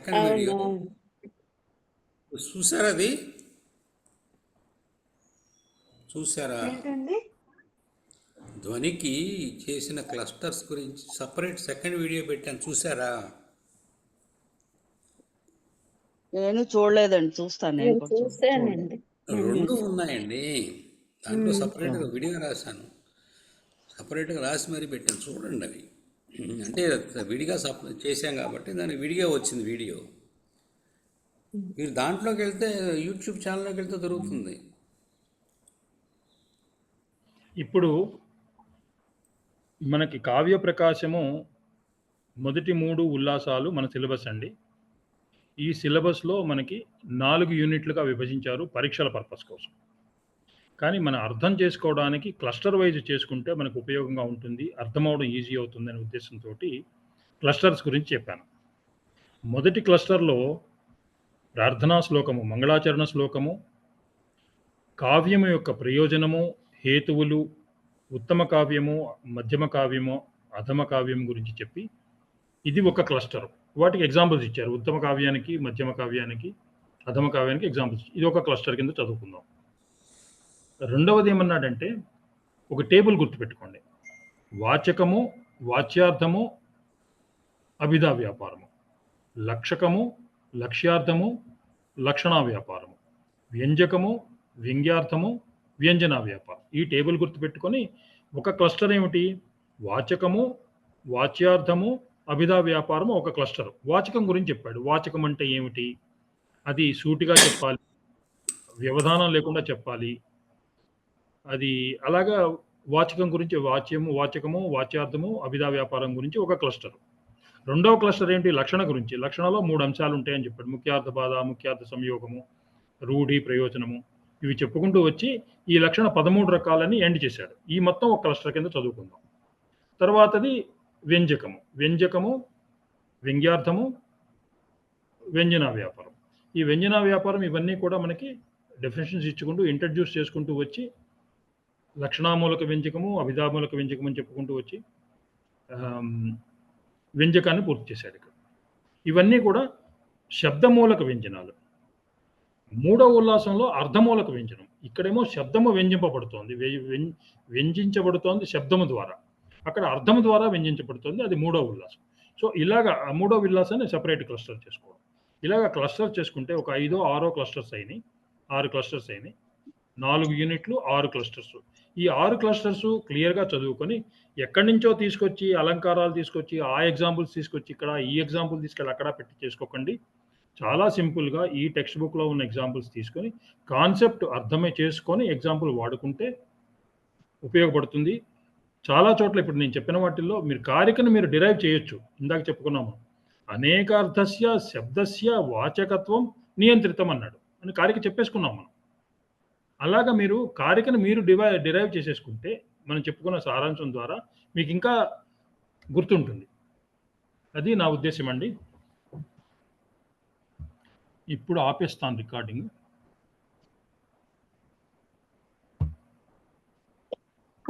Second video అవునవును. చూసారా? అది చూసారా? ఏంటండి? ధ్వనికి చేసిన క్లస్టర్స్ గురించి సపరేట్ సెకండ్ వీడియో పెట్టాను, చూసారా? నేను చూడలేదండి. చూస్తాను. నేను నేను కూడా చూడలేదు. చూసానండి. నేను రెండు చూసాను. ఉన్నాయండి. దాంట్లో సపరేట్గా విడిగా రాశాను, సపరేట్గా రాసి మరీ పెట్టాను, చూడండి అవి. అంటే విడిగా చేశాం కాబట్టి దానికి విడిగా వచ్చింది వీడియో. మీరు దాంట్లోకి వెళ్తే, యూట్యూబ్ ఛానల్లోకి వెళ్తే దొరుకుతుంది. ఇప్పుడు మనకి కావ్య ప్రకాశము మొదటి 3 ఉల్లాసాలు మన సిలబస్ అండి. ఈ సిలబస్లో మనకి 4 యూనిట్లుగా విభజించారు పరీక్షల పర్పస్ కోసం. కానీ మనం అర్థం చేసుకోవడానికి క్లస్టర్ వైజ్ చేసుకుంటే మనకు ఉపయోగంగా ఉంటుంది, అర్థమవడం ఈజీ అవుతుంది అనే ఉద్దేశంతో క్లస్టర్స్ గురించి చెప్పాను. మొదటి క్లస్టర్లో ప్రార్థనా శ్లోకము, మంగళాచరణ శ్లోకము, కావ్యము యొక్క ప్రయోజనము, హేతువులు, ఉత్తమ కావ్యము, మధ్యమ కావ్యము, అధమ కావ్యం గురించి చెప్పి ఇది ఒక క్లస్టర్. వాటికి ఎగ్జాంపుల్స్ ఇచ్చారు. ఉత్తమ కావ్యానికి, మధ్యమ కావ్యానికి, అధమ కావ్యానికి ఎగ్జాంపుల్స్. ఇది ఒక క్లస్టర్ కింద చదువుకుందాం. రెండవది ఏమన్నాడంటే ఒక టేబుల్ గుర్తుపెట్టుకోండి. వాచకము, వాచ్యార్థము, అభిధా వ్యాపారము, లక్షకము, లక్ష్యార్థము, లక్షణా వ్యాపారము, వ్యంజకము, వ్యంగ్యార్థము, వ్యంజన వ్యాపారం. ఈ టేబుల్ గుర్తుపెట్టుకొని ఒక క్లస్టర్ ఏమిటి? వాచకము, వాచ్యార్థము, అభిధా వ్యాపారము ఒక క్లస్టర్. వాచకం గురించి చెప్పాడు. వాచకం అంటే ఏమిటి? అది సూటిగా చెప్పాలి, వ్యవధానం లేకుండా చెప్పాలి. అది అలాగా వాచకం గురించి వాచకము, వాచ్యార్థము, అభిధా వ్యాపారం గురించి ఒక క్లస్టర్. రెండవ క్లస్టర్ ఏంటి? లక్షణ గురించి. లక్షణలో 3 అంశాలు ఉంటాయని చెప్పాడు. ముఖ్యార్థ బాధ, ముఖ్యార్థ సంయోగము, రూఢి, ప్రయోజనము. ఇవి చెప్పుకుంటూ వచ్చి ఈ లక్షణ 13 రకాలని ఎండ్ చేశాడు. ఈ మొత్తం ఒక క్లస్టర్ కింద చదువుకుందాం. తర్వాతది వ్యంజకము. వ్యంజకము, వ్యంగ్యార్థము, వ్యంజన వ్యాపారం. ఈ వ్యంజన వ్యాపారం ఇవన్నీ కూడా మనకి డెఫినేషన్స్ ఇచ్చుకుంటూ ఇంట్రడ్యూస్ చేసుకుంటూ వచ్చి లక్షణామూలక వ్యంజకము, అభిధామూలక వ్యంజకము అని చెప్పుకుంటూ వచ్చి వ్యంజకాన్ని పూర్తి చేశాడు ఇక్కడ. ఇవన్నీ కూడా శబ్దమూలక వ్యంజనాలు. మూడవ ఉల్లాసంలో అర్ధమూలక వ్యంజనం. ఇక్కడేమో శబ్దము వ్యంజింపబడుతోంది, వ్యంజించబడుతోంది శబ్దము ద్వారా. అక్కడ అర్థము ద్వారా వ్యంజించబడుతోంది. అది మూడవ ఉల్లాసం. సో ఇలాగా ఆ మూడవ ఉల్లాసాన్ని సెపరేట్ క్లస్టర్ చేసుకోవడం. ఇలాగ క్లస్టర్ చేసుకుంటే ఒక 5, 6 క్లస్టర్స్ అయినాయి. 6 క్లస్టర్స్ అయినాయి. 4 యూనిట్లు, 6 క్లస్టర్స్. ఈ 6 క్లస్టర్స్ క్లియర్గా చదువుకొని ఎక్కడి నుంచో తీసుకొచ్చి అలంకారాలు తీసుకొచ్చి ఆ ఎగ్జాంపుల్స్ తీసుకొచ్చి ఇక్కడ, ఈ ఎగ్జాంపుల్ తీసుకెళ్ళి అక్కడ పెట్టి చేసుకోకండి. చాలా సింపుల్గా ఈ టెక్స్ట్ బుక్లో ఉన్న ఎగ్జాంపుల్స్ తీసుకొని కాన్సెప్ట్ అర్థమే చేసుకొని ఎగ్జాంపుల్ వాడుకుంటే ఉపయోగపడుతుంది. చాలా చోట్ల ఇప్పుడు నేను చెప్పిన వాటిల్లో మీరు కారికను మీరు డిరైవ్ చేయొచ్చు. ఇందాక చెప్పుకున్నాము, అనేకార్థస్య శబ్దస్య వాచకత్వం నియంత్రితం అన్నాడు అని కారిక చెప్పేసుకున్నాం మనం. అలాగా మీరు కారికను మీరు డిరైవ్ చేసేసుకుంటే మనం చెప్పుకున్న సారాంశం ద్వారా మీకు ఇంకా గుర్తుంటుంది. అది నా ఉద్దేశం అండి. ఇప్పుడు ఆపేస్తాను రికార్డింగ్.